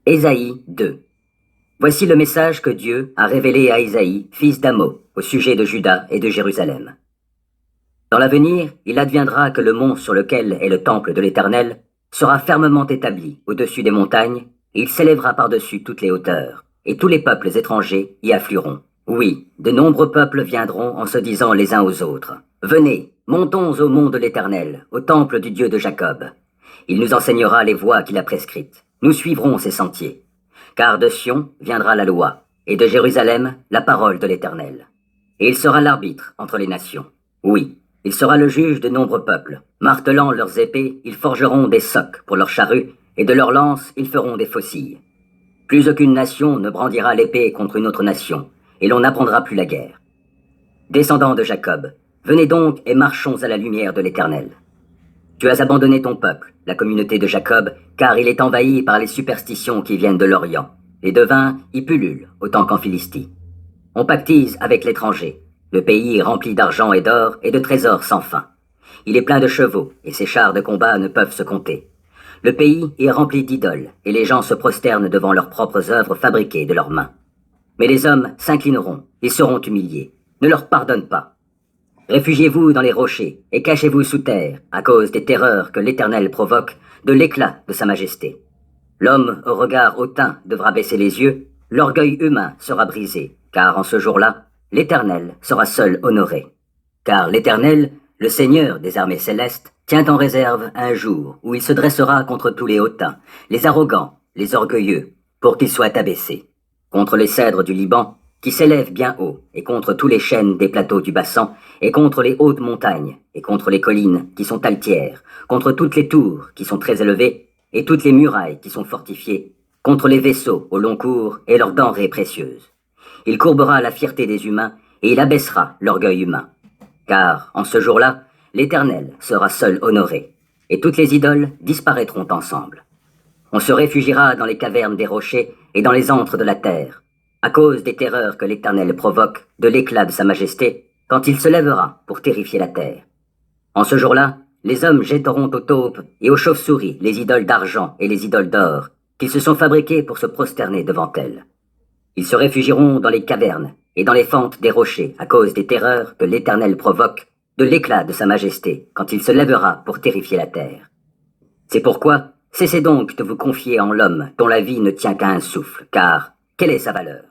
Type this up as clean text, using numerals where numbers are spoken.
Ésaïe 2. Voici le message que Dieu a révélé à Ésaïe, fils d'Amo, au sujet de Juda et de Jérusalem. Dans l'avenir, il adviendra que le mont sur lequel est le temple de l'Éternel sera fermement établi au-dessus des montagnes, et il s'élèvera par-dessus toutes les hauteurs, et tous les peuples étrangers y afflueront. Oui, de nombreux peuples viendront en se disant les uns aux autres: Venez, montons au mont de l'Éternel, au temple du Dieu de Jacob. Il nous enseignera les voies qu'il a prescrites. Nous suivrons ses sentiers. Car de Sion viendra la loi, et de Jérusalem la parole de l'Éternel. Et il sera l'arbitre entre les nations. Oui, il sera le juge de nombreux peuples. Martelant leurs épées, ils forgeront des socs pour leurs charrues, et de leurs lances, ils feront des faucilles. Plus aucune nation ne brandira l'épée contre une autre nation, et l'on n'apprendra plus la guerre. Descendants de Jacob, venez donc et marchons à la lumière de l'Éternel. Tu as abandonné ton peuple, la communauté de Jacob, car il est envahi par les superstitions qui viennent de l'Orient. Les devins y pullulent, autant qu'en Philistie. On pactise avec l'étranger. Le pays est rempli d'argent et d'or et de trésors sans fin. Il est plein de chevaux, et ses chars de combat ne peuvent se compter. Le pays est rempli d'idoles, et les gens se prosternent devant leurs propres œuvres fabriquées de leurs mains. Mais les hommes s'inclineront, ils seront humiliés. Ne leur pardonne pas. Réfugiez-vous dans les rochers et cachez-vous sous terre à cause des terreurs que l'Éternel provoque de l'éclat de sa majesté. L'homme au regard hautain devra baisser les yeux, l'orgueil humain sera brisé, car en ce jour-là, l'Éternel sera seul honoré. Car l'Éternel, le Seigneur des armées célestes, tient en réserve un jour où il se dressera contre tous les hautains, les arrogants, les orgueilleux, pour qu'ils soient abaissés. Contre les cèdres du Liban, qui s'élèvent bien haut, et contre tous les chênes des plateaux du bassin, et contre les hautes montagnes, et contre les collines qui sont altières, contre toutes les tours qui sont très élevées, et toutes les murailles qui sont fortifiées, contre les vaisseaux au long cours et leurs denrées précieuses. Il courbera la fierté des humains, et il abaissera l'orgueil humain. Car, en ce jour-là, l'Éternel sera seul honoré, et toutes les idoles disparaîtront ensemble. On se réfugiera dans les cavernes des rochers et dans les antres de la terre, à cause des terreurs que l'Éternel provoque de l'éclat de sa majesté, quand il se lèvera pour terrifier la terre. En ce jour-là, les hommes jetteront aux taupes et aux chauves-souris les idoles d'argent et les idoles d'or, qu'ils se sont fabriquées pour se prosterner devant elles. Ils se réfugieront dans les cavernes et dans les fentes des rochers à cause des terreurs que l'Éternel provoque de l'éclat de sa majesté, quand il se lèvera pour terrifier la terre. C'est pourquoi, cessez donc de vous confier en l'homme dont la vie ne tient qu'à un souffle, car quelle est sa valeur ?